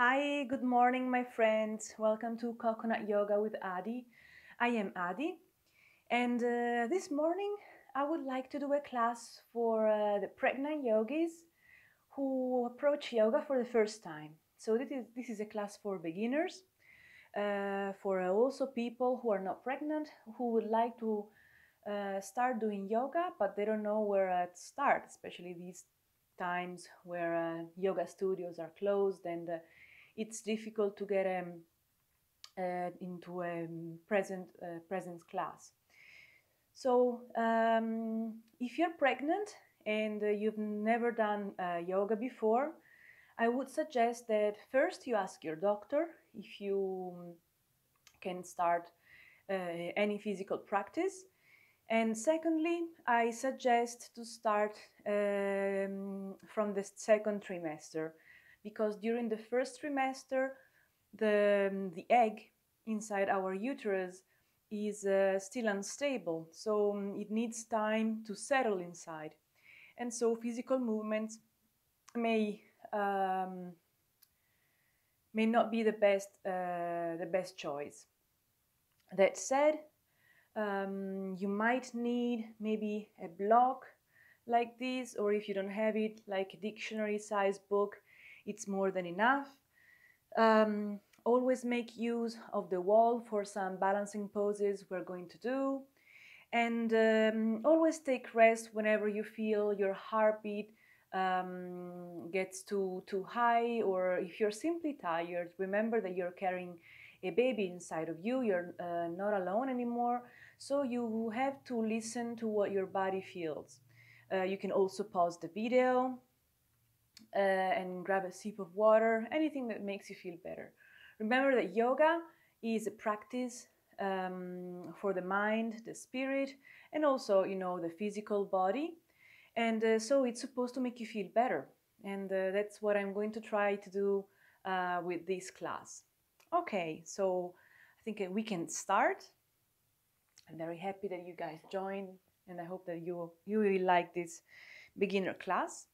Hi, good morning, my friends. Welcome to Coconut Yoga with Adi. I am Adi, and this morning I would like to do a class for the pregnant yogis who approach yoga for the first time. So this is a class for beginners, for also people who are not pregnant who would like to start doing yoga, but they don't know where to start, especially these times where yoga studios are closed and it's difficult to get into a presence class. So if you're pregnant and you've never done yoga before, I would suggest that first you ask your doctor if you can start any physical practice. And secondly, I suggest to start from the second trimester, because during the first trimester, the egg inside our uterus is still unstable, so it needs time to settle inside. And so physical movements may may not be the best choice. That said, you might need maybe a block like this, or if you don't have it, like a dictionary size book, it's more than enough. Always make use of the wall for some balancing poses we're going to do. And always take rest whenever you feel your heartbeat gets too high, or if you're simply tired. Remember that you're carrying a baby inside of you. You're not alone anymore. So you have to listen to what your body feels. You can also pause the video and grab a sip of water, anything that makes you feel better. Remember that yoga is a practice for the mind, the spirit, and also, the physical body. And so it's supposed to make you feel better. And that's what I'm going to try to do with this class. Okay, so I think we can start. I'm very happy that you guys joined, and I hope that you will like this beginner class.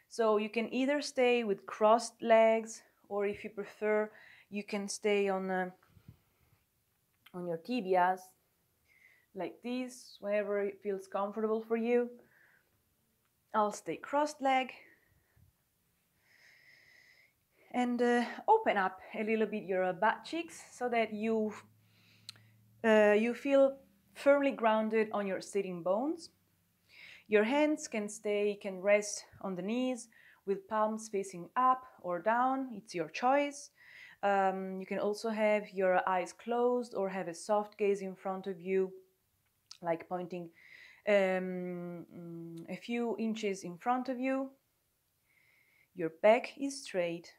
So you can either stay with crossed legs, or if you prefer, you can stay on your tibias like this, wherever it feels comfortable for you. I'll stay crossed leg. And open up a little bit your butt cheeks so that you feel firmly grounded on your sitting bones. Your hands can rest on the knees with palms facing up or down. It's your choice. You can also have your eyes closed or have a soft gaze in front of you, like pointing a few inches in front of you. Your back is straight.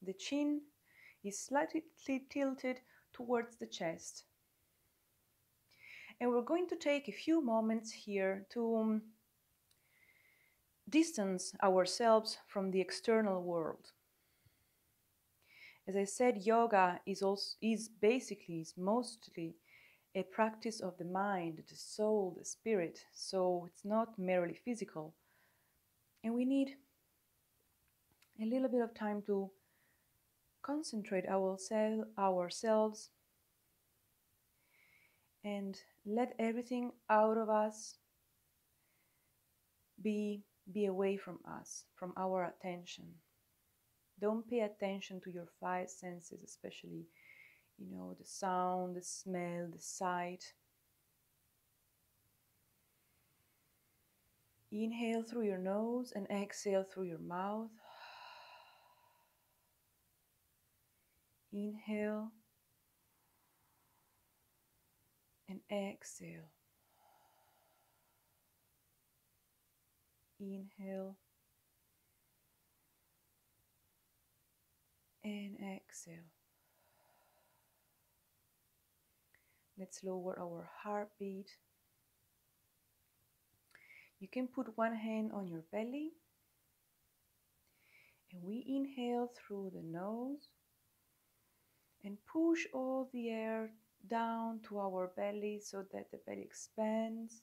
The chin is slightly tilted towards the chest. And we're going to take a few moments here to distance ourselves from the external world. As I said, yoga is mostly a practice of the mind, the soul, the spirit. So it's not merely physical. And we need a little bit of time to concentrate ourselves and let everything out of us be away from us, from our attention. Don't pay attention to your five senses, especially, the sound, the smell, the sight. Inhale through your nose and exhale through your mouth. Inhale and exhale. Inhale and exhale. Let's lower our heartbeat. You can put one hand on your belly, and we inhale through the nose and push all the air down to our belly so that the belly expands,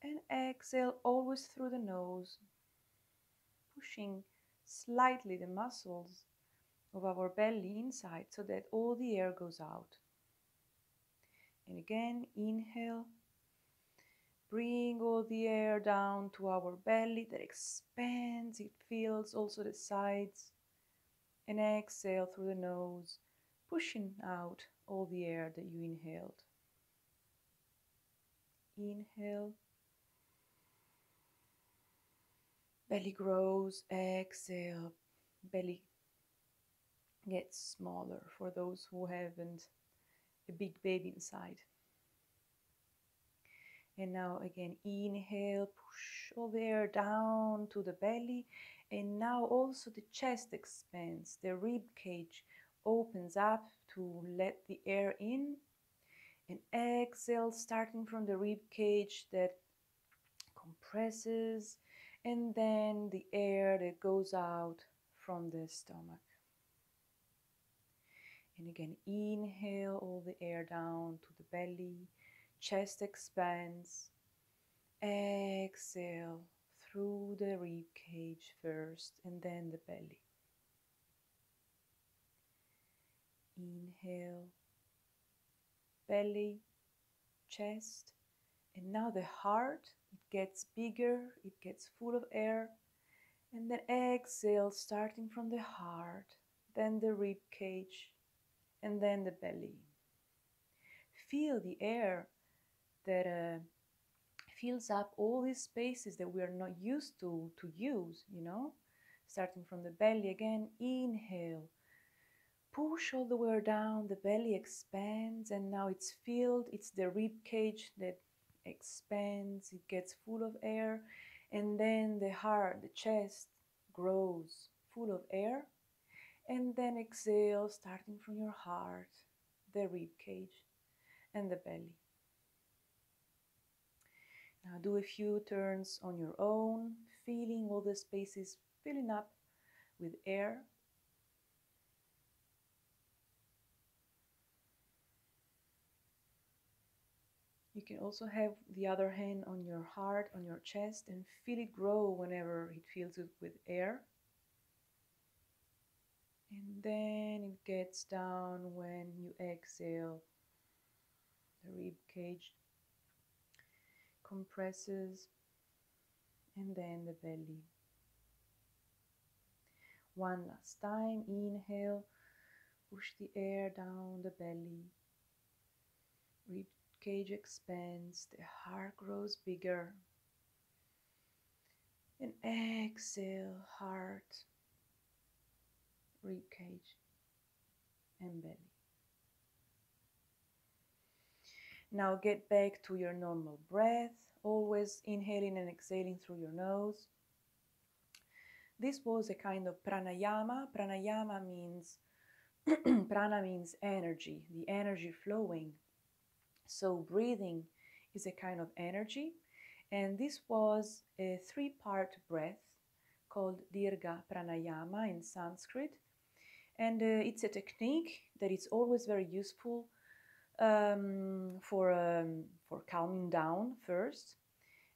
and exhale always through the nose, pushing slightly the muscles of our belly inside so that all the air goes out. And again, inhale. Bring all the air down to our belly that expands. It fills also the sides. And exhale through the nose, pushing out all the air that you inhaled. Inhale. Belly grows. Exhale. Belly gets smaller for those who haven't a big baby inside. And now again, inhale, push all the air down to the belly. And now also the chest expands, the rib cage opens up to let the air in. And exhale, starting from the rib cage that compresses, and then the air that goes out from the stomach. And again, inhale all the air down to the belly, chest expands. Exhale through the rib cage first and then the belly. Inhale, belly, chest, and now the heart, it gets bigger, it gets full of air. And then exhale, starting from the heart, then the rib cage, and then the belly. Feel the air that fills up all these spaces that we are not used to use, Starting from the belly again, inhale. Push all the way down, the belly expands, and now it's filled. It's the rib cage that expands, it gets full of air, and then the heart, the chest grows full of air. And then exhale, starting from your heart, the rib cage, and the belly. Now do a few turns on your own, feeling all the spaces filling up with air. You can also have the other hand on your heart, on your chest, and feel it grow whenever it fills it with air. And then it gets down when you exhale. The rib cage compresses, and then the belly. One last time, inhale, push the air down the belly. Rib cage expands, the heart grows bigger. And exhale, heart, rib cage, and belly. Now get back to your normal breath, always inhaling and exhaling through your nose. This was a kind of pranayama. Pranayama means, prana means energy, the energy flowing. So breathing is a kind of energy. And this was a 3-part breath called Dirga Pranayama in Sanskrit. And it's a technique that is always very useful for calming down first.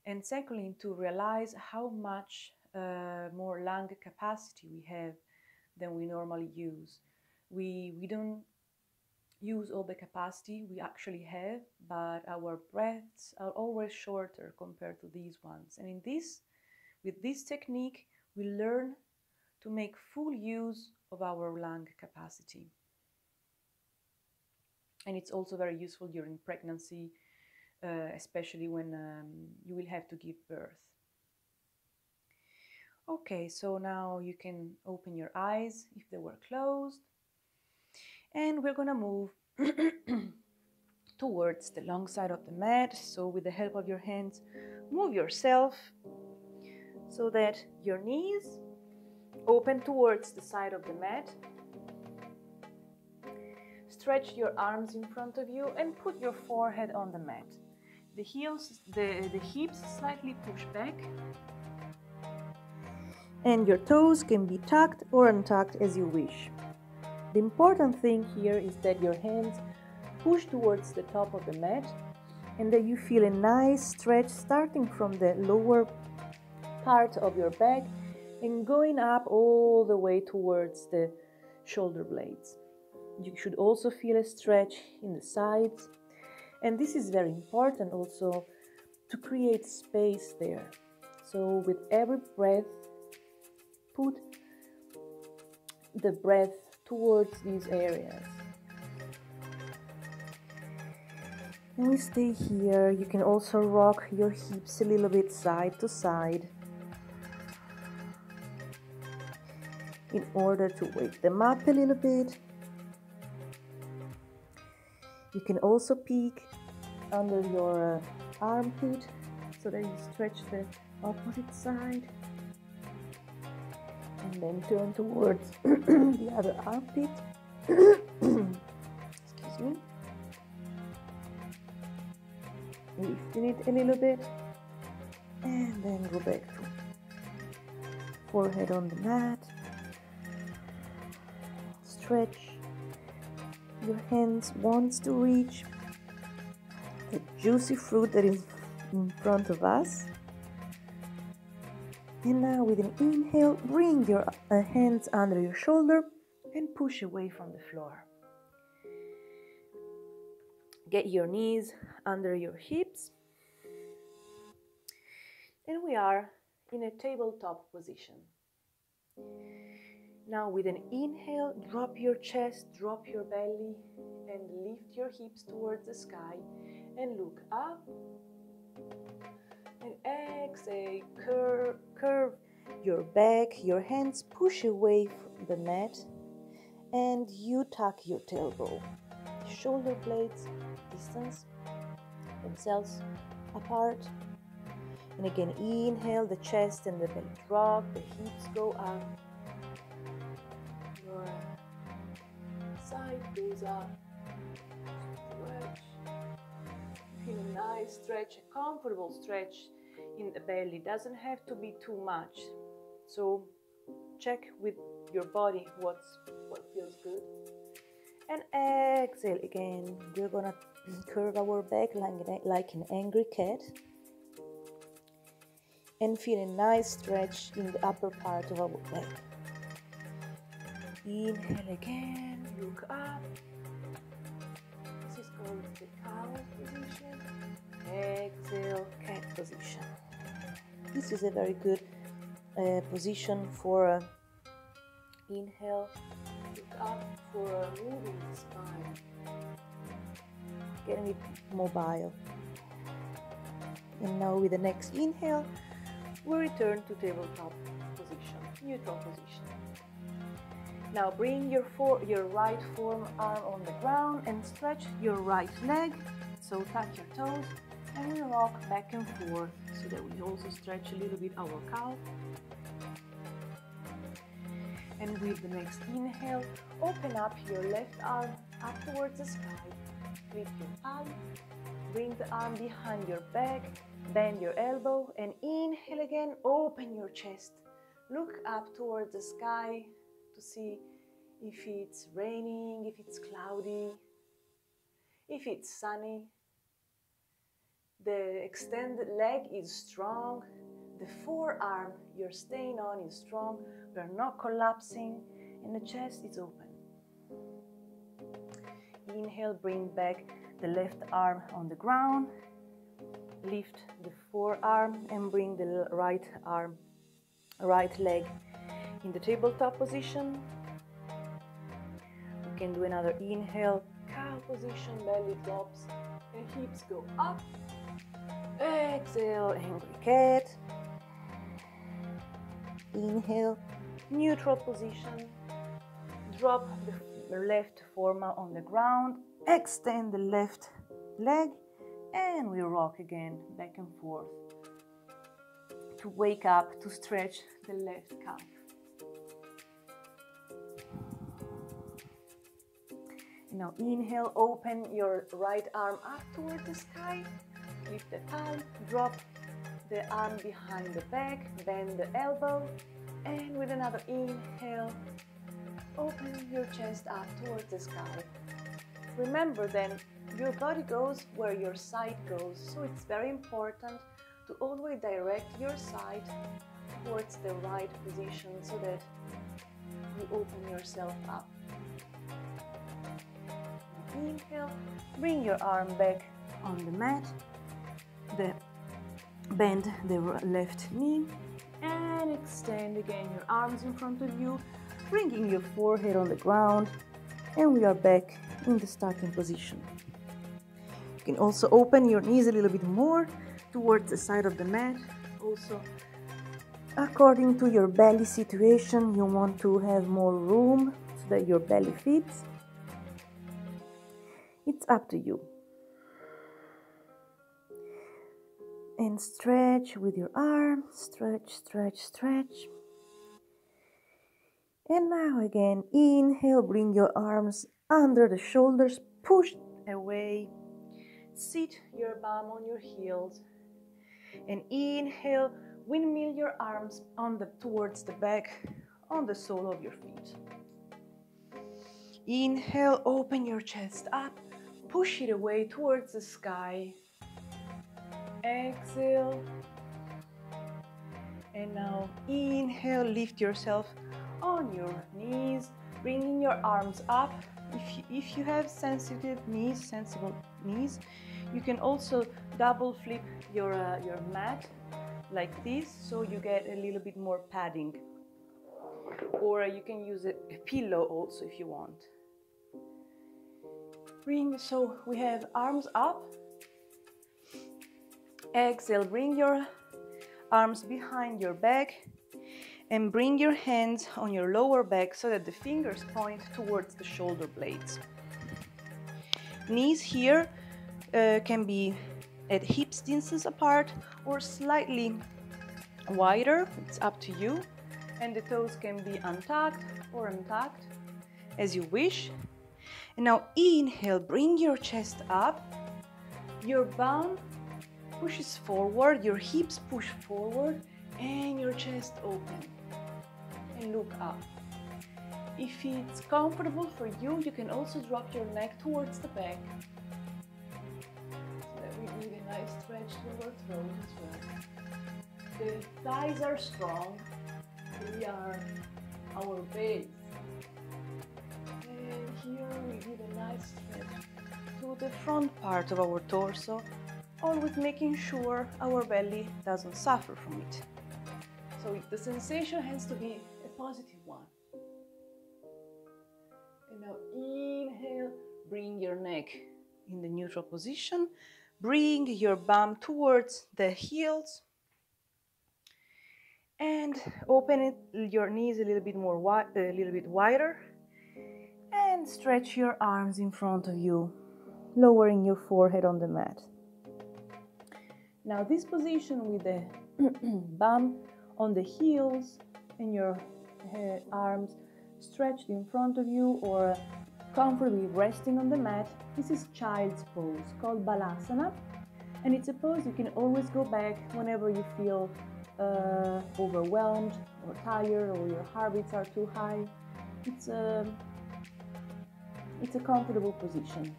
And secondly, to realize how much more lung capacity we have than we normally use. We don't use all the capacity we actually have, but our breaths are always shorter compared to these ones. And with this technique, we learn to make full use of our lung capacity. And it's also very useful during pregnancy, especially when you will have to give birth. Okay, so now you can open your eyes if they were closed. And we're gonna move towards the long side of the mat. So with the help of your hands, move yourself so that your knees open towards the side of the mat. Stretch your arms in front of you and put your forehead on the mat. The hips slightly push back. And your toes can be tucked or untucked as you wish. The important thing here is that your hands push towards the top of the mat and that you feel a nice stretch starting from the lower part of your back and going up all the way towards the shoulder blades. You should also feel a stretch in the sides, and this is very important also to create space there. So with every breath, put the breath towards these areas. And we stay here. You can also rock your hips a little bit side to side in order to wake them up a little bit. You can also peek under your armpit so that you stretch the opposite side, and then turn towards the other armpit. Excuse me. Lifting it a little bit, and then go back to forehead on the mat. Stretch. Your hands wants to reach the juicy fruit that is in front of us. And now with an inhale, bring your hands under your shoulder and push away from the floor. Get your knees under your hips. And we are in a tabletop position. Now with an inhale, drop your chest, drop your belly, and lift your hips towards the sky and look up. And exhale, curve your back, your hands push away from the mat, and you tuck your tailbone. Shoulder blades distance themselves apart. And again, inhale, the chest and the belly drop, the hips go up. Your side goes up. Stretch. Feel a nice stretch, a comfortable stretch in the belly. Doesn't have to be too much. So check with your body what feels good. And exhale again. We're gonna curve our back like an angry cat. And feel a nice stretch in the upper part of our back. Inhale again, look up. This is called the cow position. Exhale, cat position. This is a very good position for inhale, look up, for moving the spine, getting it mobile. And now with the next inhale, we return to tabletop position, neutral position. Now bring your right forearm on the ground and stretch your right leg. So tuck your toes and we rock back and forth so that we also stretch a little bit our calf. And with the next inhale, open up your left arm up towards the sky. Lift your palm, bring the arm behind your back, bend your elbow, and inhale again, open your chest. Look up towards the sky to see if it's raining, if it's cloudy, if it's sunny. The extended leg is strong. The forearm you're staying on is strong. We're not collapsing, and the chest is open. Inhale, bring back the left arm on the ground. Lift the forearm and bring the right leg in the tabletop position. We can do another inhale, cow position, belly drops and hips go up. Exhale, angry cat. Inhale, neutral position. Drop the left forearm on the ground. Extend the left leg. And we rock again, back and forth, to wake up, to stretch the left calf. Now inhale, open your right arm up towards the sky. Lift the palm, drop the arm behind the back, bend the elbow. And with another inhale, open your chest up towards the sky. Remember then, your body goes where your side goes, so it's very important to always direct your side towards the right position so that you open yourself up. Inhale, bring your arm back on the mat, bend the left knee, and extend again your arms in front of you, bringing your forehead on the ground, and we are back in the starting position. You can also open your knees a little bit more towards the side of the mat. Also, according to your belly situation, you want to have more room so that your belly fits. It's up to you. And stretch with your arms, stretch, stretch, stretch. And now again, inhale, bring your arms under the shoulders, push away, sit your bum on your heels, and inhale, windmill your arms towards the back, on the sole of your feet. Inhale, open your chest up, push it away towards the sky. Exhale, and now inhale, lift yourself on your knees, bringing your arms up. If you have sensible knees, you can also double flip your mat like this, so you get a little bit more padding. Or you can use a pillow also if you want. So we have arms up. Exhale, bring your arms behind your back and bring your hands on your lower back so that the fingers point towards the shoulder blades. Knees here can be at hip distance apart or slightly wider, it's up to you. And the toes can be untucked or untucked as you wish. And now inhale, bring your chest up, your bum pushes forward, your hips push forward, and your chest open. And look up. If it's comfortable for you, you can also drop your neck towards the back. So that we give a nice stretch to our throat as well. The thighs are strong. They are our base. And here we give a nice stretch to the front part of our torso, always making sure our belly doesn't suffer from it. So the sensation has to be a positive one. And now inhale, bring your neck in the neutral position, bring your bum towards the heels, and open your knees a little bit more a little bit wider, and stretch your arms in front of you, lowering your forehead on the mat. Now this position with the bum on the heels and your arms stretched in front of you or comfortably resting on the mat, this is child's pose called balasana, and it's a pose you can always go back whenever you feel overwhelmed or tired or your heartbeats are too high. It's a comfortable position.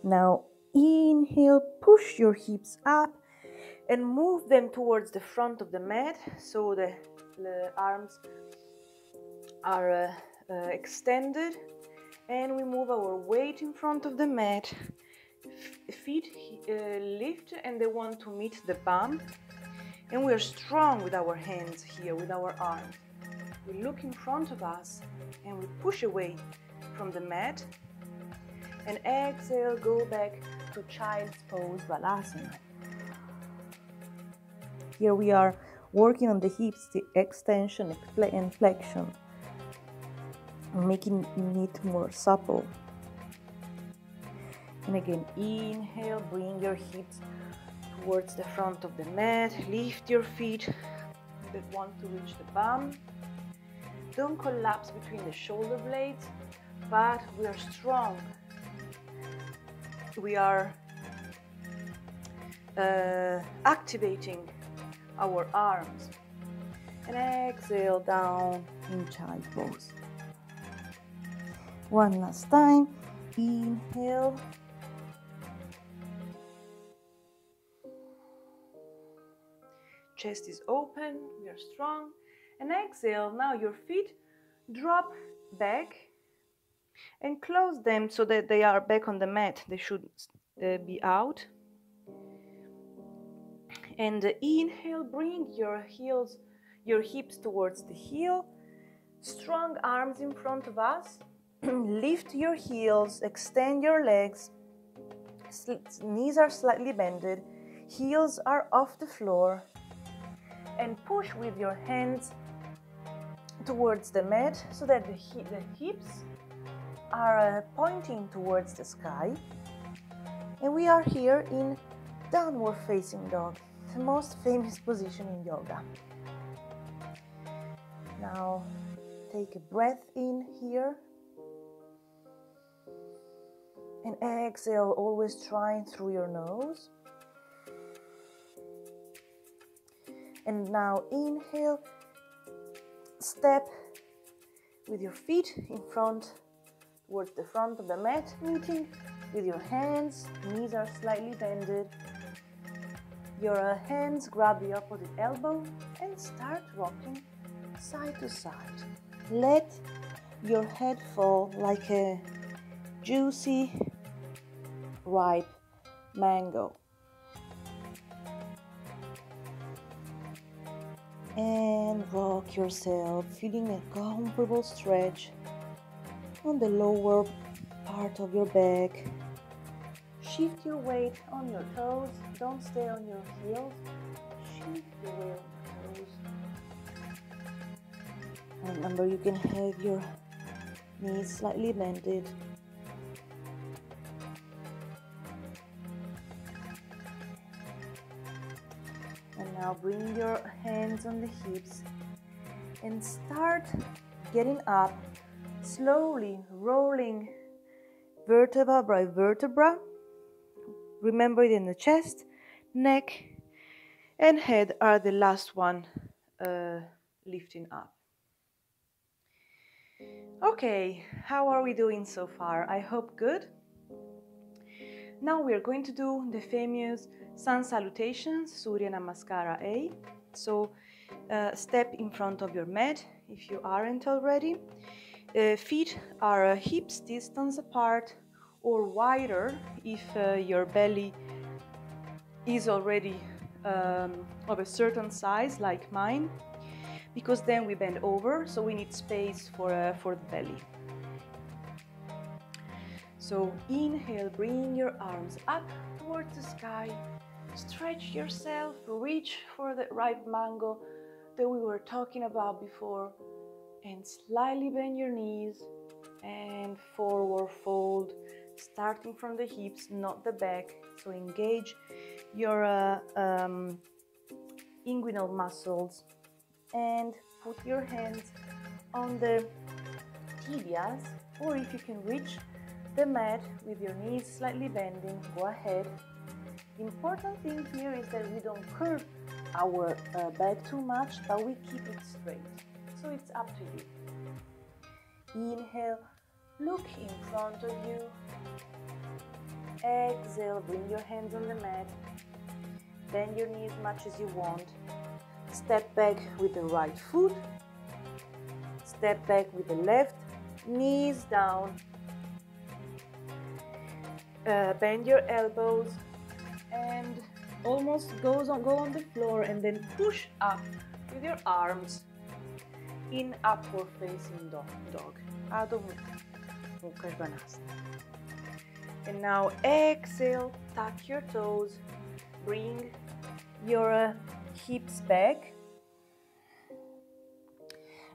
Now inhale, push your hips up and move them towards the front of the mat so the arms are extended, and we move our weight in front of the mat. Feet lift and they want to meet the bum, and we're strong with our hands here, with our arms. We look in front of us and we push away from the mat, and exhale, go back to child's pose, balasana. Here we are working on the hips, the extension and flexion, making it more supple. And again, inhale, bring your hips towards the front of the mat, lift your feet that want to reach the bum. Don't collapse between the shoulder blades, but we are strong. We are activating our arms. And exhale down in child pose. One last time. Inhale. Chest is open, we are strong. And exhale. Now your feet drop back and close them so that they are back on the mat. They should be out. And inhale, bring your hips towards the heel. Strong arms in front of us. Lift your heels, extend your legs. Knees are slightly bended. Heels are off the floor. And push with your hands towards the mat so that the hips are pointing towards the sky. And we are here in downward facing dog, the most famous position in yoga. Now take a breath in here and exhale, always trying through your nose. And now inhale, step with your feet in front, towards the front of the mat, meeting with your hands, knees are slightly bended. Your hands grab the opposite elbow and start rocking side to side. Let your head fall like a juicy, ripe mango. And rock yourself, feeling a comfortable stretch on the lower part of your back. Shift your weight on your toes, don't stay on your heels. Shift your weight on your toes. And remember, you can have your knees slightly bended. And now bring your hands on the hips and start getting up, slowly rolling vertebra by vertebra. Remember it in the chest, neck, and head are the last one lifting up. Okay, how are we doing so far? I hope good. Now we are going to do the famous sun salutations, Surya Namaskara A. So step in front of your mat if you aren't already. Feet are hips distance apart or wider if your belly is already of a certain size like mine, because then we bend over, so we need space for the belly. So inhale, bring your arms up towards the sky, stretch yourself, reach for the right mango that we were talking about before, and slightly bend your knees and forward fold, starting from the hips, not the back. So engage your inguinal muscles and put your hands on the tibias, or if you can reach the mat with your knees slightly bending, go ahead. The important thing here is that we don't curve our back too much, but we keep it straight. So it's up to you. Inhale, look in front of you. Exhale, bring your hands on the mat. Bend your knee as much as you want. Step back with the right foot. Step back with the left. Knees down. Bend your elbows and almost go on the floor, and then push up with your arms in upward facing dog. Adho Mukha Svanasana. And now exhale, tuck your toes, bring your hips back,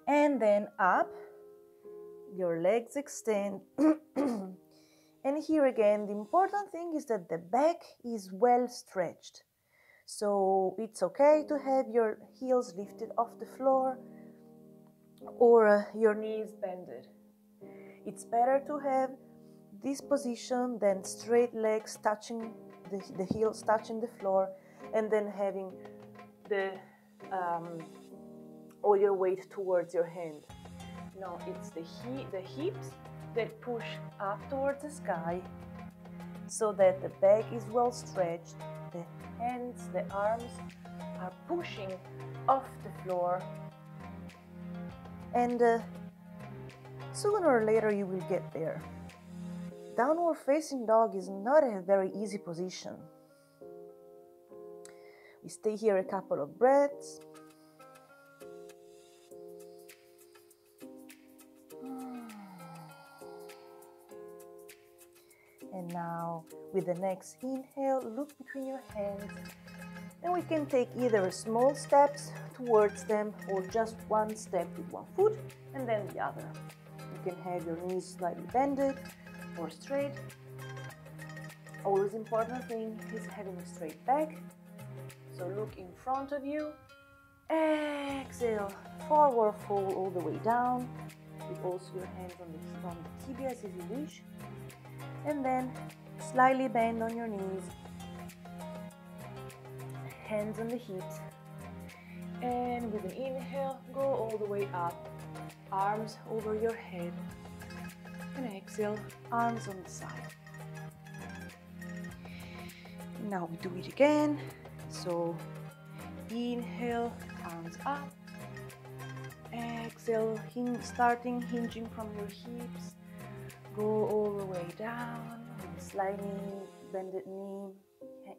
and then up, your legs extend. And here again, the important thing is that the back is well stretched. So it's okay to have your heels lifted off the floor or your knees bended. It's better to have this position than straight legs touching the heels touching the floor, and then having all your weight towards your hand. No, it's the hips that push up towards the sky so that the back is well stretched, the hands, the arms are pushing off the floor, And sooner or later you will get there. Downward facing dog is not a very easy position. We stay here a couple of breaths. And now, with the next inhale, look between your hands. And we can take either small steps towards them or just one step with one foot and then the other. You can have your knees slightly bended or straight. Always important thing is having a straight back. So look in front of you. Exhale, forward fold all the way down. With also your hands on the tibias if you wish. And then slightly bend on your knees. Hands on the hips. And with an inhale, go all the way up. Arms over your head. And exhale, arms on the side. Now we do it again. So inhale, arms up. Exhale, starting hinging from your hips. Go all the way down with a slightly bended knee,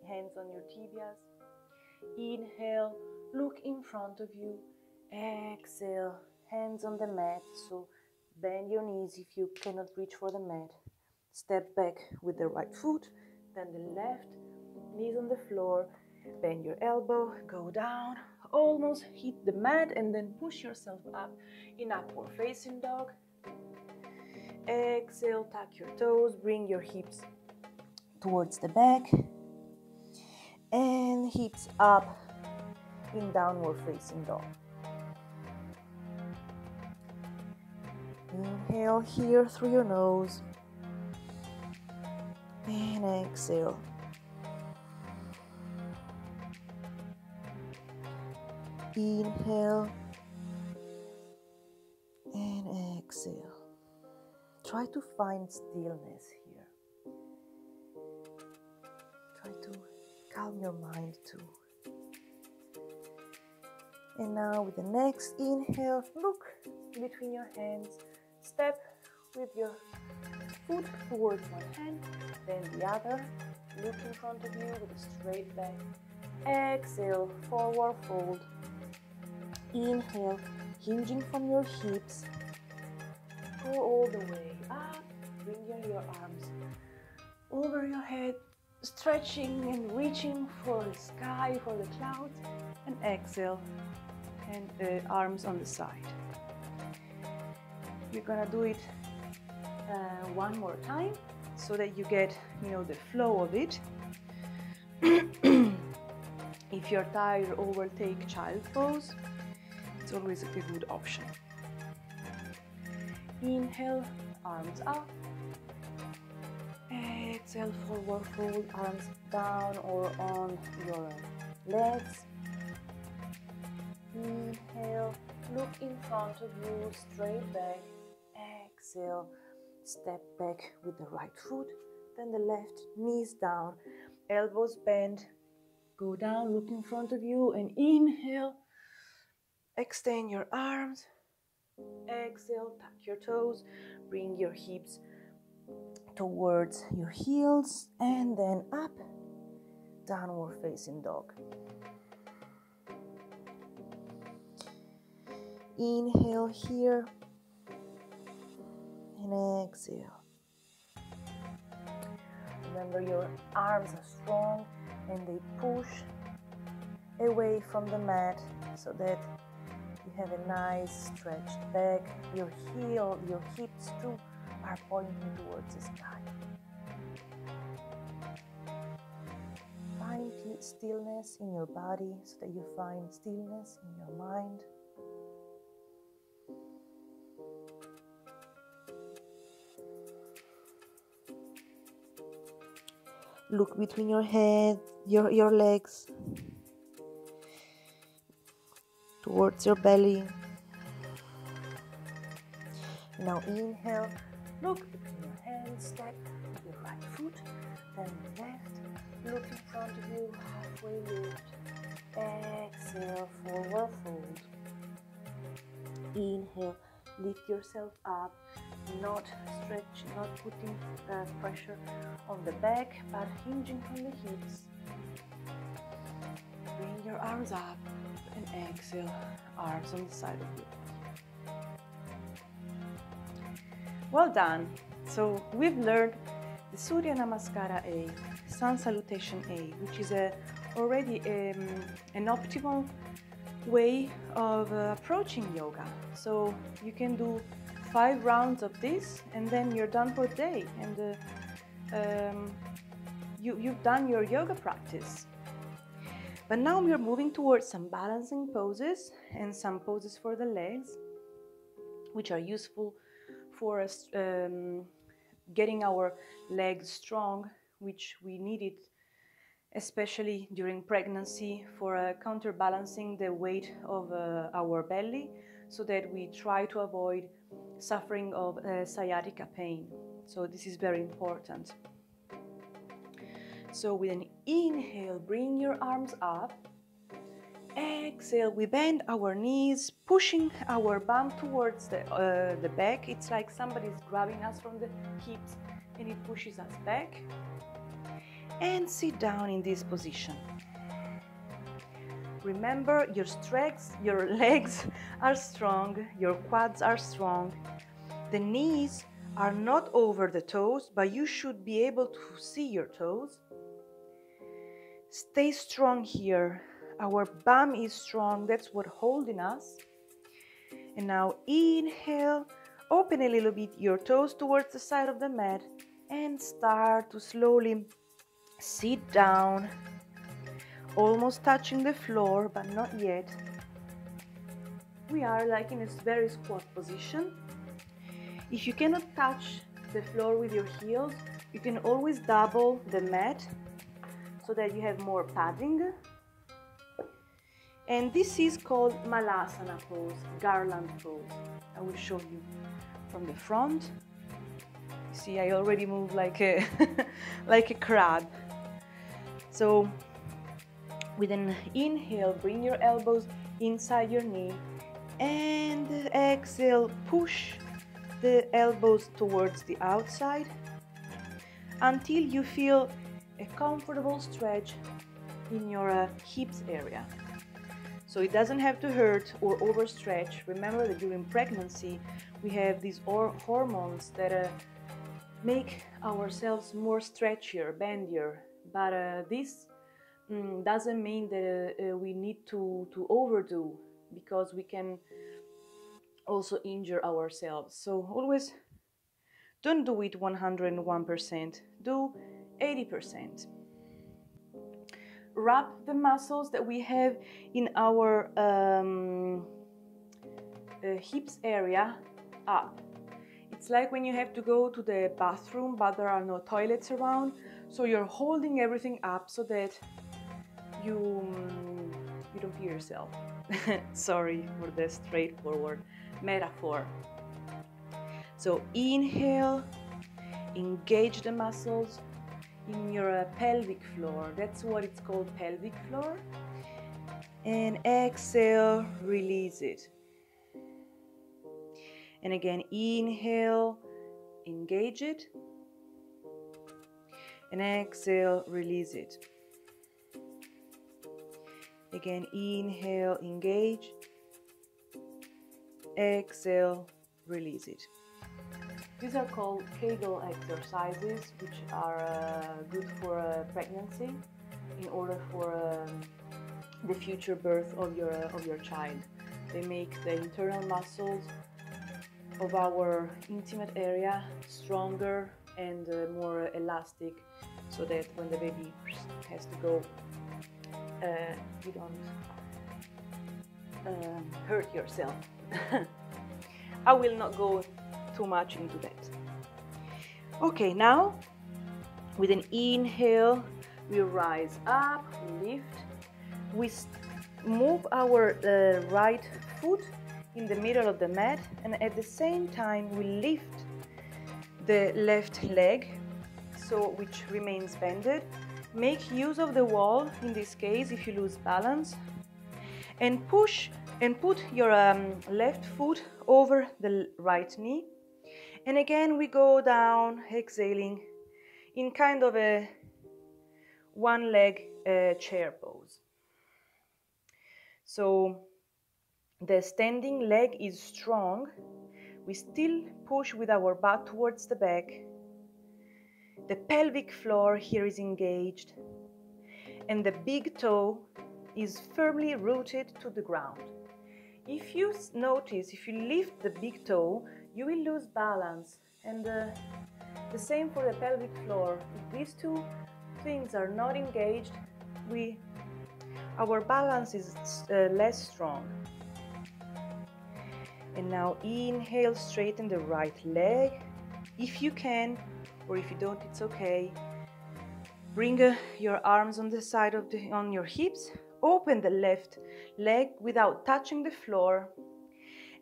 hands on your tibias. Inhale, look in front of you. Exhale, hands on the mat. So bend your knees if you cannot reach for the mat. Step back with the right foot, then the left, knees on the floor. Bend your elbow, go down, almost hit the mat, and then push yourself up in upward facing dog. Exhale, tuck your toes, bring your hips towards the back, and hips up in downward facing dog. Inhale here through your nose, and exhale. Inhale and exhale. Try to find stillness here. Try to calm your mind too. And now with the next inhale, look between your hands. Step with your foot towards one hand, then the other. Look in front of you with a straight back. Exhale, forward fold. Inhale, hinging from your hips. Go all the way up, bringing your arms over your head, stretching and reaching for the sky, for the clouds, and exhale, and arms on the side. You're gonna do it one more time so that you get, the flow of it. If you're tired, overtake child pose. It's always a good option. Inhale, arms up. Exhale, forward fold, arms down or on your legs. Inhale, look in front of you, straight back. Exhale, step back with the right foot, then the left, knees down, elbows bent. Go down, look in front of you, and inhale. Extend your arms. Exhale, tuck your toes, bring your hips towards your heels, and then up, downward facing dog. Inhale here, and exhale. Remember, your arms are strong and they push away from the mat so that you have a nice stretched back. Your hips too are pointing towards the sky. Find stillness in your body so that you find stillness in your mind. Look between your head, your legs, towards your belly. Now inhale, look between your hands, step with your right foot, then the left, look in front of you, halfway lift. Exhale, forward fold. Inhale, lift yourself up, not stretching, not putting pressure on the back, but hinging from the hips. Bring your arms up and exhale, arms on the side of you. Well done. So we've learned the Surya Namaskara A, Sun Salutation A, which is already an optimal way of approaching yoga. So you can do 5 rounds of this and then you're done for the day, and you've done your yoga practice. But now we're moving towards some balancing poses and some poses for the legs, which are useful for us getting our legs strong, which we needed especially during pregnancy for counterbalancing the weight of our belly, so that we try to avoid suffering of sciatica pain. So this is very important. So with an inhale, bring your arms up. Exhale, we bend our knees, pushing our bum towards the back. It's like somebody's grabbing us from the hips and it pushes us back. And sit down in this position. Remember, your legs are strong, your quads are strong. The knees are not over the toes, but you should be able to see your toes. Stay strong here. Our bum is strong, that's what holding us. And now inhale, open a little bit your toes towards the side of the mat and start to slowly sit down, almost touching the floor, but not yet. We are like in a very squat position. If you cannot touch the floor with your heels, you can always double the mat so that you have more padding. And this is called Malasana pose, garland pose. I will show you from the front. You see, I already move like a like a crab. So with an inhale, bring your elbows inside your knee, and exhale, push the elbows towards the outside until you feel a comfortable stretch in your hips area. So it doesn't have to hurt or overstretch. Remember that during pregnancy we have these hormones that make ourselves more stretchier, bendier. But this doesn't mean that we need to overdo, because we can also injure ourselves. So always don't do it 101%, do 80%. Wrap the muscles that we have in our hips area up. It's like when you have to go to the bathroom but there are no toilets around, so you're holding everything up so that you don't pee yourself. Sorry for the straightforward metaphor. So inhale, engage the muscles in your pelvic floor. That's what it's called, pelvic floor. And exhale, release it. And again, inhale, engage it. And exhale, release it. Again, inhale, engage. Exhale, release it. These are called Kegel exercises, which are good for pregnancy, in order for the future birth of your child. They make the internal muscles of our intimate area stronger and more elastic, so that when the baby has to go, you don't hurt yourself. I will not go too much into that. Okay, now with an inhale, we rise up, lift. We move our right foot in the middle of the mat, and at the same time we lift the left leg, so which remains bended. Make use of the wall in this case if you lose balance, And push and put your left foot over the right knee. And again, we go down, exhaling, in kind of a one leg chair pose. So the standing leg is strong. We still push with our butt towards the back. The pelvic floor here is engaged. And the big toe is firmly rooted to the ground. If you notice, if you lift the big toe, you will lose balance. And the same for the pelvic floor. If these two things are not engaged, our balance is less strong. And now inhale, straighten the right leg. If you can, or if you don't, it's okay. Bring your arms on the side of on your hips. Open the left leg without touching the floor.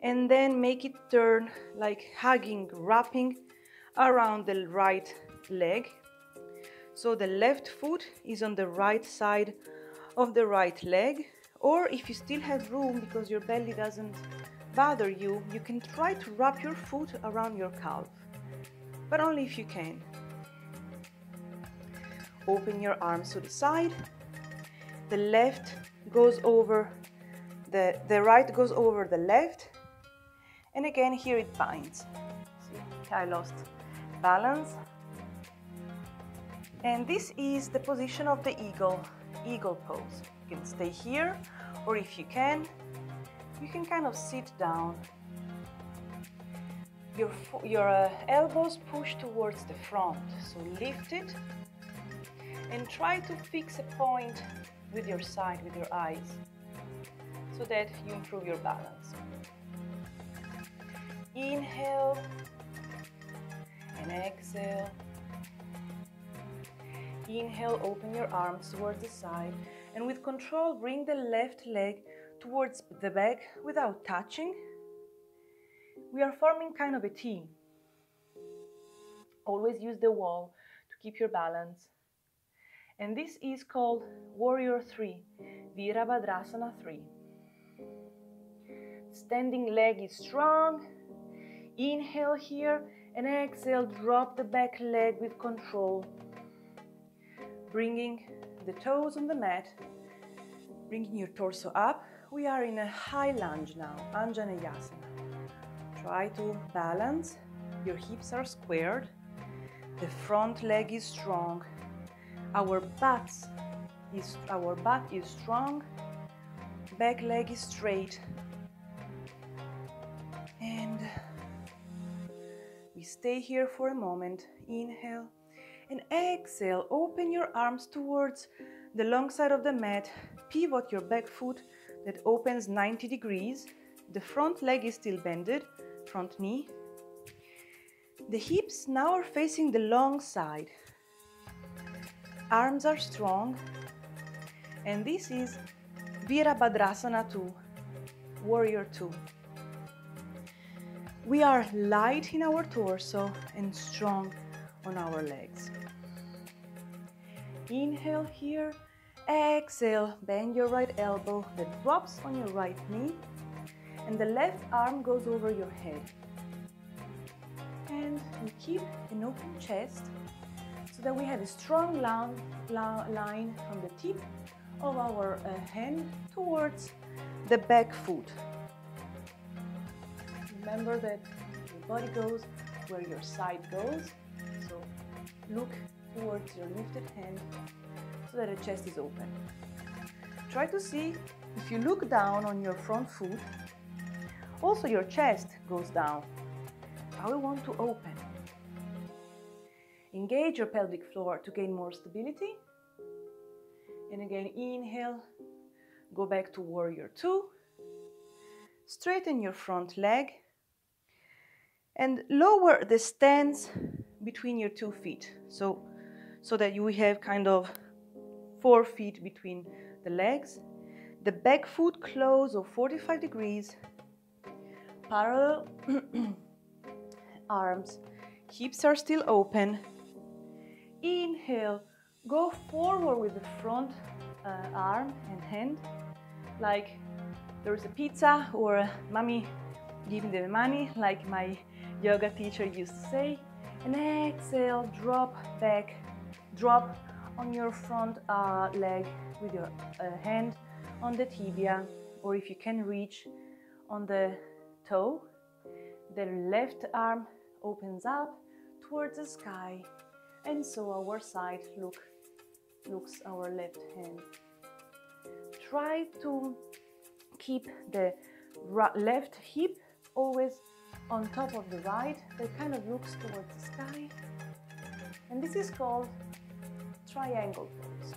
And then make it turn like hugging, wrapping around the right leg. So the left foot is on the right side of the right leg. Or if you still have room because your belly doesn't bother you, you can try to wrap your foot around your calf, but only if you can. Open your arms to the side. The left goes over the right goes over the left, and again here it binds. See, I lost balance. And this is the position of the eagle pose. You can stay here, or if you can kind of sit down. Your elbows push towards the front, so lift it and try to fix a point with your side, with your eyes, so that you improve your balance. Inhale and exhale. Inhale, open your arms towards the side, and with control bring the left leg towards the back without touching. We are forming kind of a T. Always use the wall to keep your balance. And this is called Warrior 3, Virabhadrasana 3. Standing leg is strong. Inhale here and exhale, drop the back leg with control. Bringing the toes on the mat, bringing your torso up. We are in a high lunge now, Anjaneyasana. Try to balance. Your hips are squared. The front leg is strong. Our butt is strong. Back leg is straight. And we stay here for a moment. Inhale and exhale. Open your arms towards the long side of the mat. Pivot your back foot that opens 90 degrees. The front leg is still bended, front knee. The hips now are facing the long side. Arms are strong. And this is Virabhadrasana 2, Warrior 2. We are light in our torso and strong on our legs. Inhale here. Exhale, bend your right elbow that drops on your right knee, and the left arm goes over your head. And we keep an open chest so that we have a strong line from the tip of our hand towards the back foot. Remember that your body goes where your side goes, so look towards your lifted hand so that the chest is open. Try to see if you look down on your front foot, also your chest goes down. Now we want to open. Engage your pelvic floor to gain more stability. And again, inhale, go back to Warrior 2. Straighten your front leg and lower the stance between your 2 feet. So that you have kind of 4 feet between the legs. The back foot close of 45 degrees. Parallel arms. Hips are still open. Inhale. Go forward with the front arm and hand, like there's a pizza, or mommy give me the money, like my yoga teacher used to say. And exhale, drop back, drop on your front leg with your hand on the tibia, or if you can reach on the toe. The left arm opens up towards the sky, and so our side looks our left hand. Try to keep the left hip always on top of the right, that kind of looks towards the sky. And this is called triangle pose.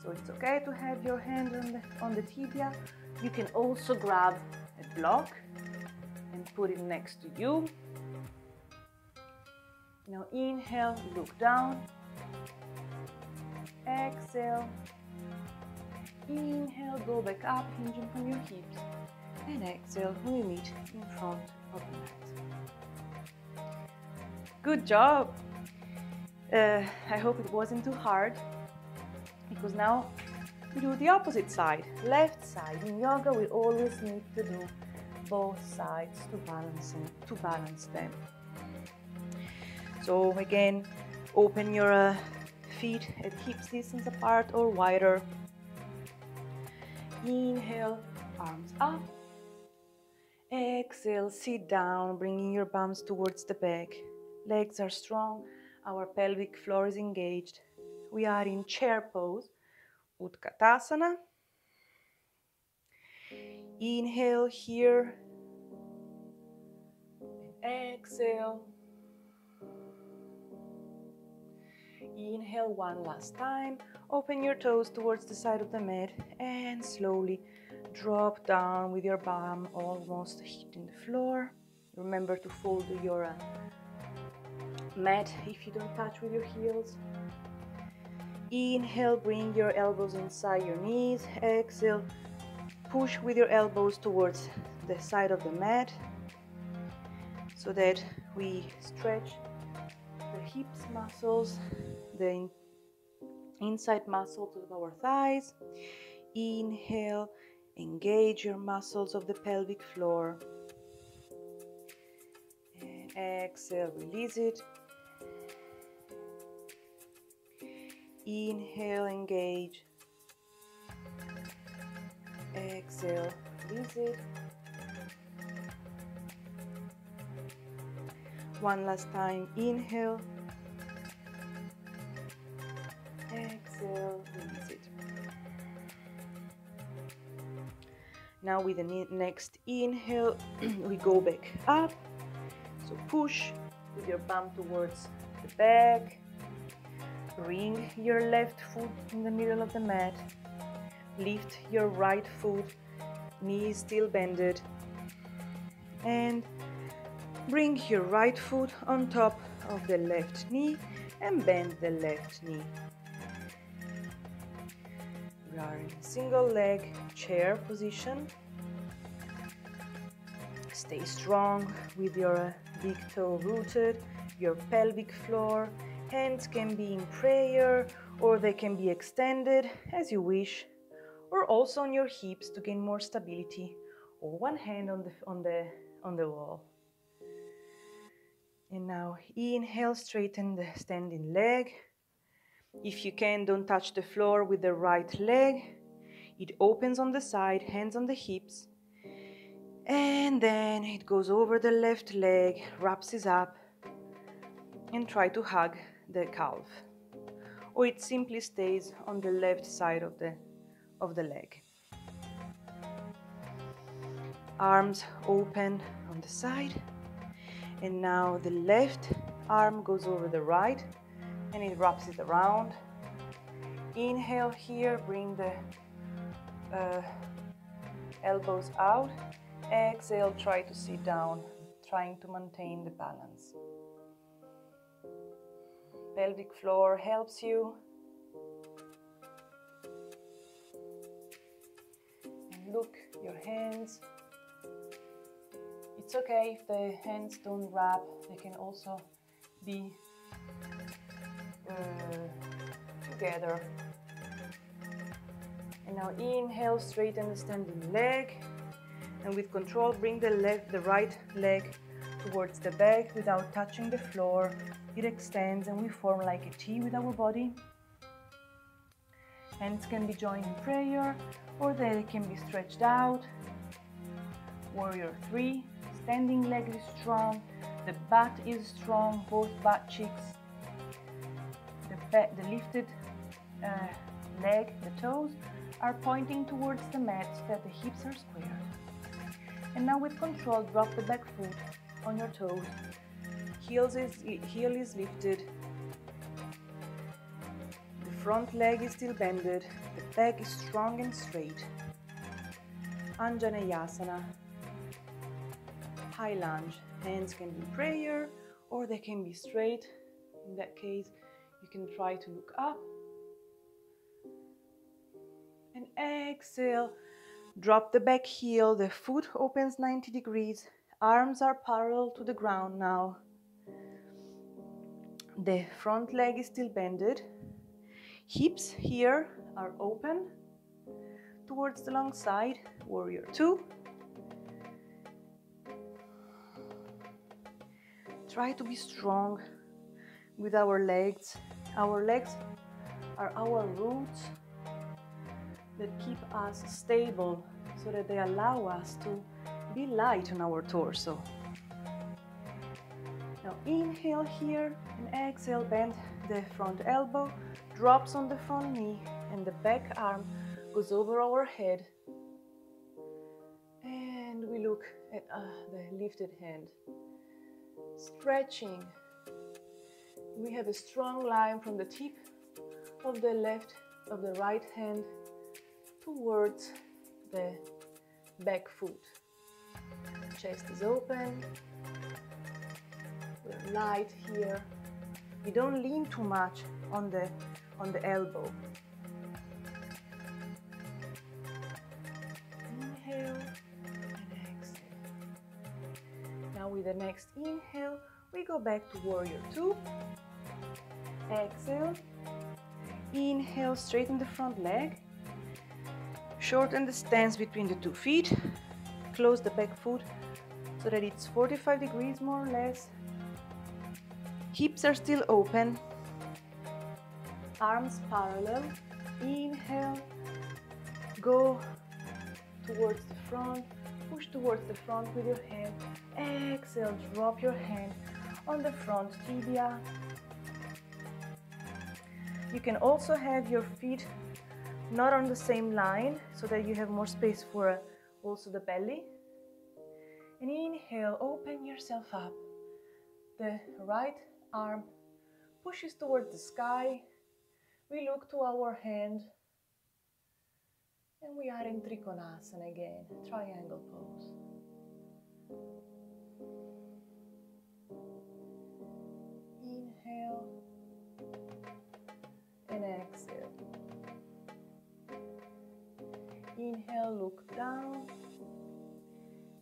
So it's okay to have your hand on the tibia. You can also grab a block and put it next to you. Now inhale, look down. Exhale. Inhale, go back up, hinging from your hips. And exhale, we meet in front of the mat. Good job! I hope it wasn't too hard, because now we do the opposite side, left side. In yoga, we always need to do both sides to balance them. So again, open your feet at hips distance apart or wider. Inhale, arms up. Exhale, sit down, bringing your bums towards the back. Legs are strong, our pelvic floor is engaged. We are in chair pose, Utkatasana. Inhale here. Exhale. Inhale one last time. Open your toes towards the side of the mat and slowly drop down with your bum almost hitting the floor. Remember to fold your mat if you don't touch with your heels. Inhale, bring your elbows inside your knees. Exhale, push with your elbows towards the side of the mat so that we stretch the hips muscles, the inside muscles of our thighs. Inhale, engage your muscles of the pelvic floor. And exhale, release it. Inhale, engage. Exhale, release it. One last time, inhale. Exhale, release it. Now with the next inhale, we go back up. So push with your bum towards the back. Bring your left foot in the middle of the mat. Lift your right foot, knees still bended. And bring your right foot on top of the left knee and bend the left knee. We are in single leg chair position. Stay strong with your big toe rooted, your pelvic floor. Hands can be in prayer, or they can be extended as you wish, or also on your hips to gain more stability, or one hand on the wall. And now inhale, straighten the standing leg. If you can, don't touch the floor with the right leg. It opens on the side, hands on the hips. And then it goes over the left leg, wraps it up, and try to hug the calf. Or it simply stays on the left side of the leg. Arms open on the side. And now the left arm goes over the right and it wraps it around. Inhale here, bring the elbows out. Exhale, try to sit down, trying to maintain the balance. Pelvic floor helps you. And look, your hands. It's okay if the hands don't wrap, they can also be together. And Now inhale, straighten the standing leg. And with control, bring the right leg towards the back without touching the floor. It extends and we form like a T with our body. Hands can be joined in prayer or they can be stretched out. Warrior 3. Standing leg is strong. The butt is strong, both butt cheeks. The lifted leg, the toes, are pointing towards the mat so that the hips are squared. And now with control, drop the back foot on your toes. Heel is lifted. The front leg is still bended. The back is strong and straight. Anjaneyasana. High lunge. Hands can be prayer or they can be straight. In that case, you can try to look up. And exhale. Drop the back heel, the foot opens 90 degrees, arms are parallel to the ground now. The front leg is still bended. Hips here are open towards the long side, warrior 2. Try to be strong with our legs. Our legs are our roots that keep us stable so that they allow us to be light on our torso. Now inhale here and exhale, bend the front elbow, drops on the front knee and the back arm goes over our head. And we look at the lifted hand. Stretching. We have a strong line from the tip of the right hand towards the back foot. Chest is open. We're light here. We don't lean too much on the elbow. Inhale and exhale. Now with the next inhale, we go back to warrior 2. Exhale. Inhale, straighten the front leg. Shorten the stance between the 2 feet. Close the back foot so that it's 45 degrees more or less. Hips are still open. Arms parallel. Inhale. Go towards the front. Push towards the front with your hand. Exhale, drop your hand on the front tibia. You can also have your feet not on the same line so that you have more space for also the belly. And inhale, open yourself up. The right arm pushes towards the sky. We look to our hand. And we are in Trikonasana again, triangle pose. Inhale and exhale. Inhale, look down.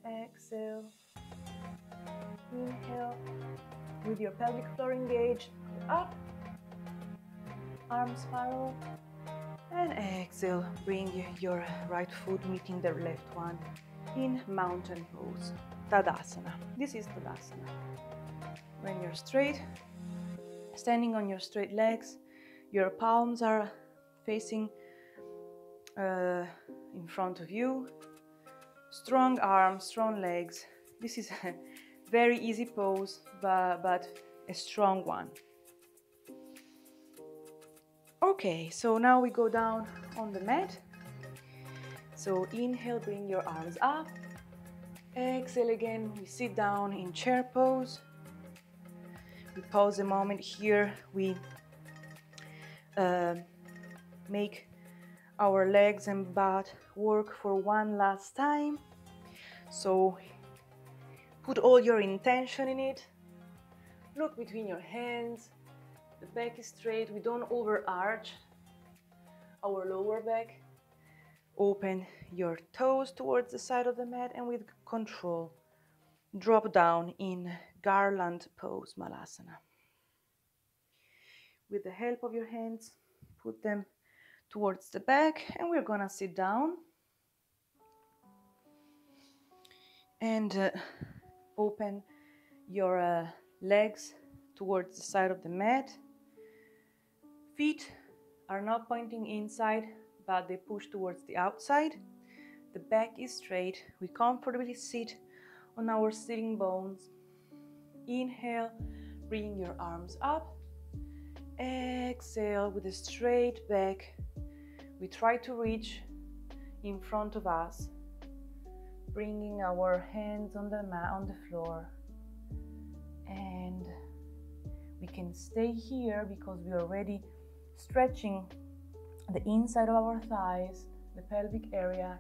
Exhale. Inhale, with your pelvic floor engaged, up. Arms parallel. And exhale, bring your right foot meeting the left one in mountain pose, Tadasana. This is Tadasana. When you're straight, standing on your straight legs, your palms are facing in front of you. Strong arms, strong legs. This is a very easy pose, but a strong one. Okay, so now we go down on the mat. So inhale, bring your arms up. Exhale again, we sit down in chair pose. We pause a moment here. We make our legs and butt work for one last time. So put all your intention in it. Look between your hands. The back is straight. We don't overarch our lower back. Open your toes towards the side of the mat and with control, drop down in garland pose, Malasana. With the help of your hands, put them towards the back, and we're gonna sit down and open your legs towards the side of the mat. Feet are not pointing inside, but they push towards the outside. The back is straight. We comfortably sit on our sitting bones. Inhale, bring your arms up. Exhale with a straight back. We try to reach in front of us, bringing our hands on the mat, on the floor. And we can stay here because we are already stretching the inside of our thighs, the pelvic area.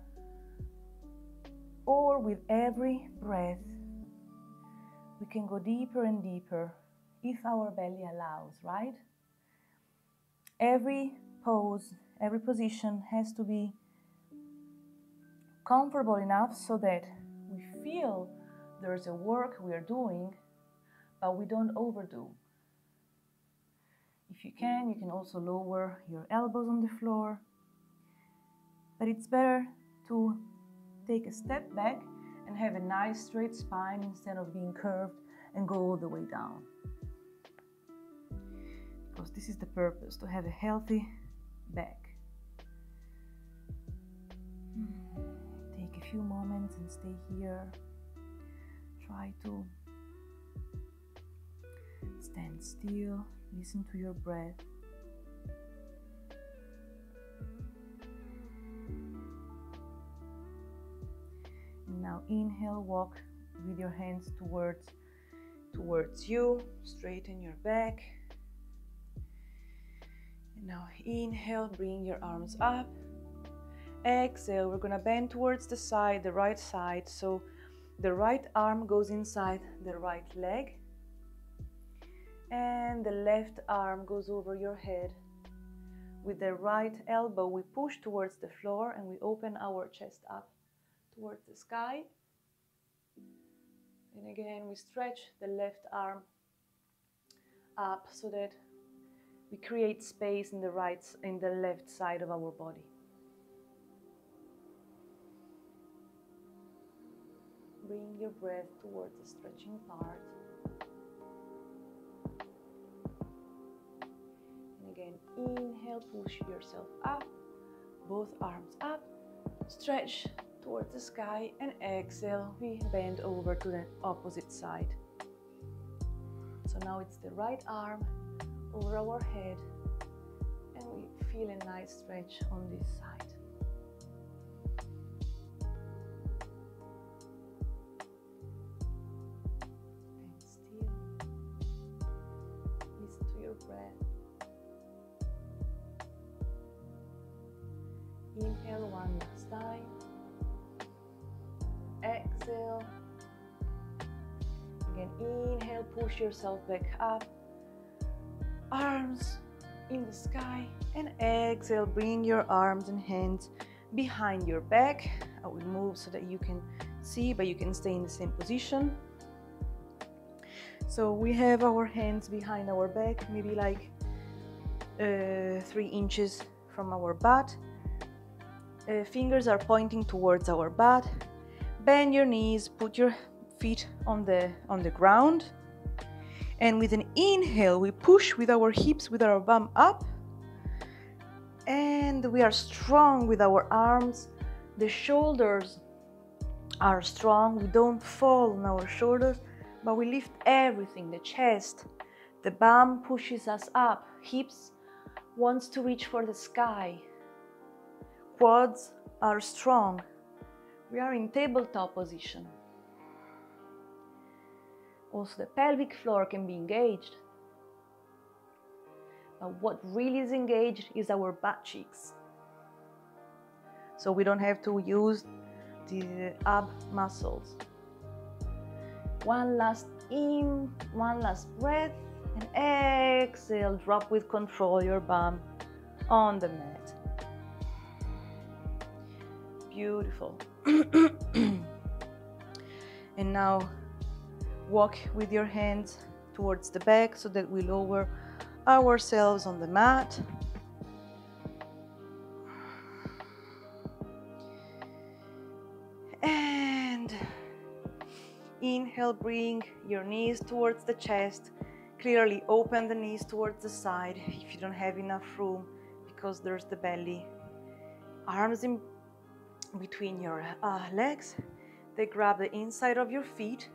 Or with every breath, we can go deeper and deeper if our belly allows, right? Every pose, every position has to be comfortable enough so that we feel there's a work we are doing, but we don't overdo. If you can also lower your elbows on the floor. But it's better to take a step back and have a nice straight spine instead of being curved and go all the way down. Because this is the purpose, to have a healthy back. Take a few moments and stay here. Try to stand still, listen to your breath. And now inhale, walk with your hands towards you, straighten your back. And now inhale, bring your arms up. Exhale, we're gonna bend towards the side, the right side, so the right arm goes inside the right leg and the left arm goes over your head. With the right elbow we push towards the floor and we open our chest up towards the sky. And again we stretch the left arm up so that we create space in the left side of our body. Bring your breath towards the stretching part. And again, inhale, push yourself up, both arms up, stretch towards the sky, and exhale, we bend over to the opposite side. So now it's the right arm over our head, and we feel a nice stretch on this side. Breath. Inhale one last time. Exhale. Again, inhale, push yourself back up. Arms in the sky. And exhale, bring your arms and hands behind your back. I will move so that you can see, but you can stay in the same position. So we have our hands behind our back, maybe like 3 inches from our butt. Fingers are pointing towards our butt. Bend your knees, put your feet on the ground. And with an inhale, we push with our hips, with our bum up. And we are strong with our arms. The shoulders are strong. We don't fall on our shoulders, but we lift everything, the chest. The bum pushes us up. Hips wants to reach for the sky. Quads are strong. We are in tabletop position. Also, the pelvic floor can be engaged. But what really is engaged is our butt cheeks. So we don't have to use the ab muscles. One last in, one last breath, and exhale, drop with control your bum on the mat. Beautiful. And now walk with your hands towards the back so that we lower ourselves on the mat. Inhale, bring your knees towards the chest. Clearly open the knees towards the side if you don't have enough room, because there's the belly. Arms in between your legs. They grab the inside of your feet.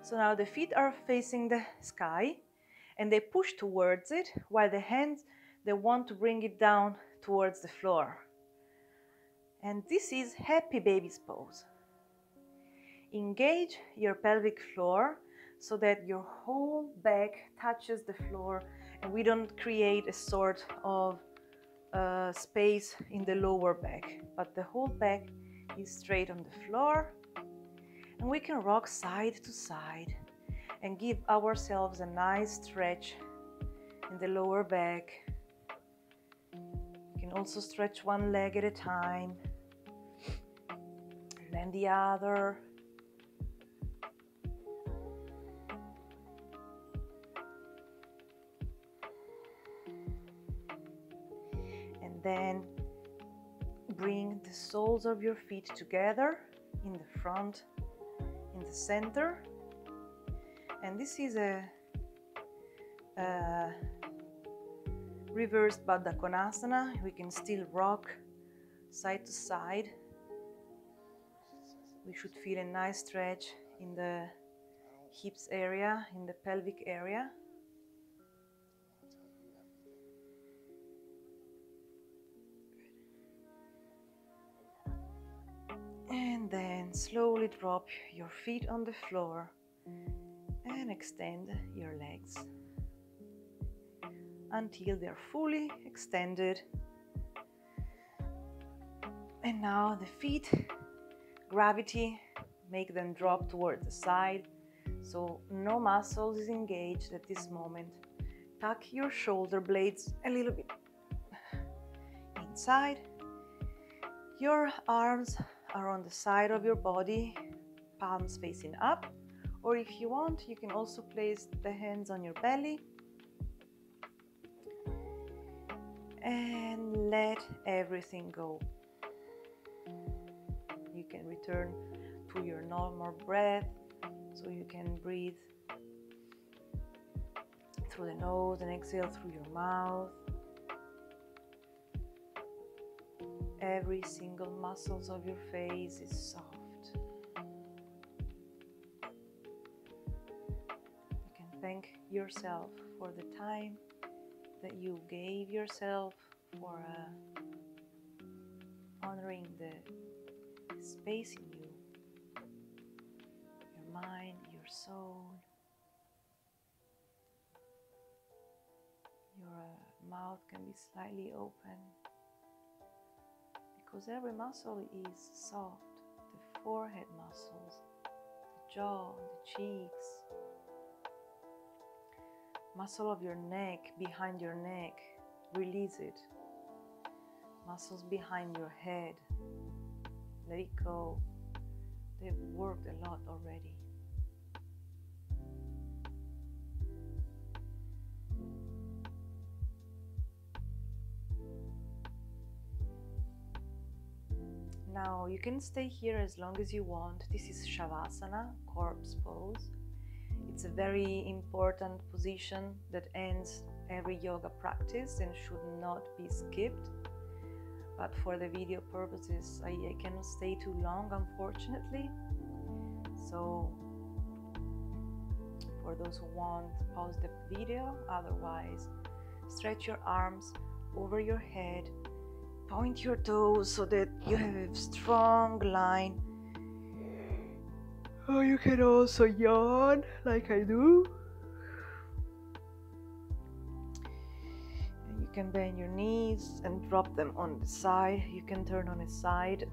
So now the feet are facing the sky and they push towards it, while the hands, they want to bring it down towards the floor. And this is happy baby's pose. Engage your pelvic floor so that your whole back touches the floor and we don't create a sort of space in the lower back, but the whole back is straight on the floor. And we can rock side to side and give ourselves a nice stretch in the lower back. You can also stretch one leg at a time, and then the other. And then bring the soles of your feet together in the front, in the center. And this is a reverse Baddha Konasana. We can still rock side to side. We should feel a nice stretch in the hips area, in the pelvic area. And then slowly drop your feet on the floor and extend your legs until they're fully extended. And now the feet, gravity, make them drop towards the side, so no muscles is engaged at this moment. Tuck your shoulder blades a little bit inside. Your arms are on the side of your body, palms facing up, or if you want, you can also place the hands on your belly and let everything go. You can return to your normal breath, so you can breathe through the nose and exhale through your mouth. Every single muscle of your face is soft. You can thank yourself for the time that you gave yourself, for honoring the space in you, your mind, your soul. Your mouth can be slightly open, because every muscle is soft. The forehead muscles, the jaw, the cheeks, muscle of your neck, behind your neck, release it. Muscles behind your head, let it go. They've worked a lot already. Now you can stay here as long as you want. This is Shavasana, corpse pose. It's a very important position that ends every yoga practice and should not be skipped. But for the video purposes, I cannot stay too long, unfortunately. So for those who want, pause the video. Otherwise, stretch your arms over your head. Point your toes so that you have a strong line. Or you can also yawn like I do. And you can bend your knees and drop them on the side. You can turn on a side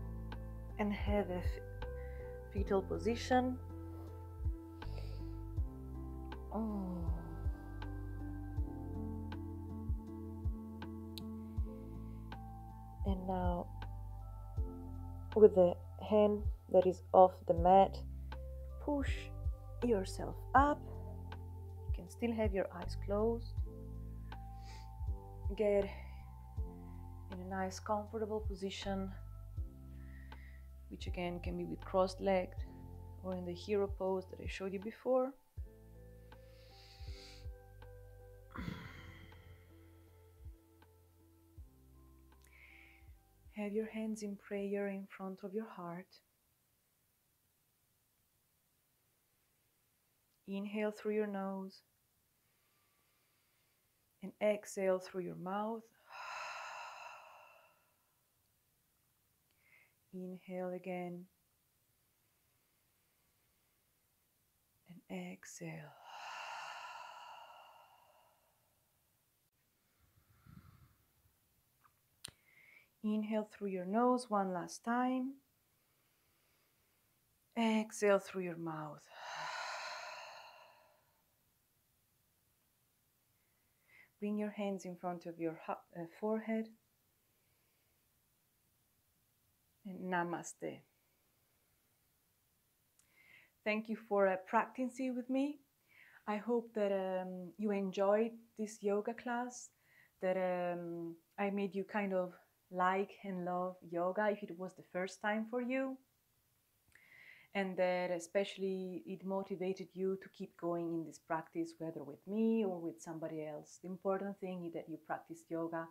and have a fetal position. And now, with the hand that is off the mat, push yourself up. You can still have your eyes closed. Get in a nice, comfortable position, which again can be with crossed legs or in the hero pose that I showed you before. Have your hands in prayer in front of your heart. Inhale through your nose and exhale through your mouth. Inhale again and exhale. Inhale through your nose one last time. Exhale through your mouth. Bring your hands in front of your forehead. And namaste. Thank you for practicing with me. I hope that you enjoyed this yoga class, that I made you kind of like and love yoga if it was the first time for you, and that especially it motivated you to keep going in this practice, whether with me or with somebody else. The important thing is that you practice yoga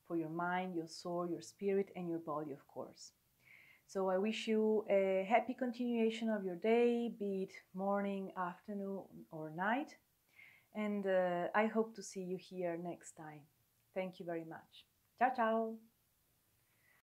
for your mind, your soul, your spirit, and your body, of course. So I wish you a happy continuation of your day, be it morning, afternoon, or night. And I hope to see you here next time. Thank you very much. Ciao, ciao.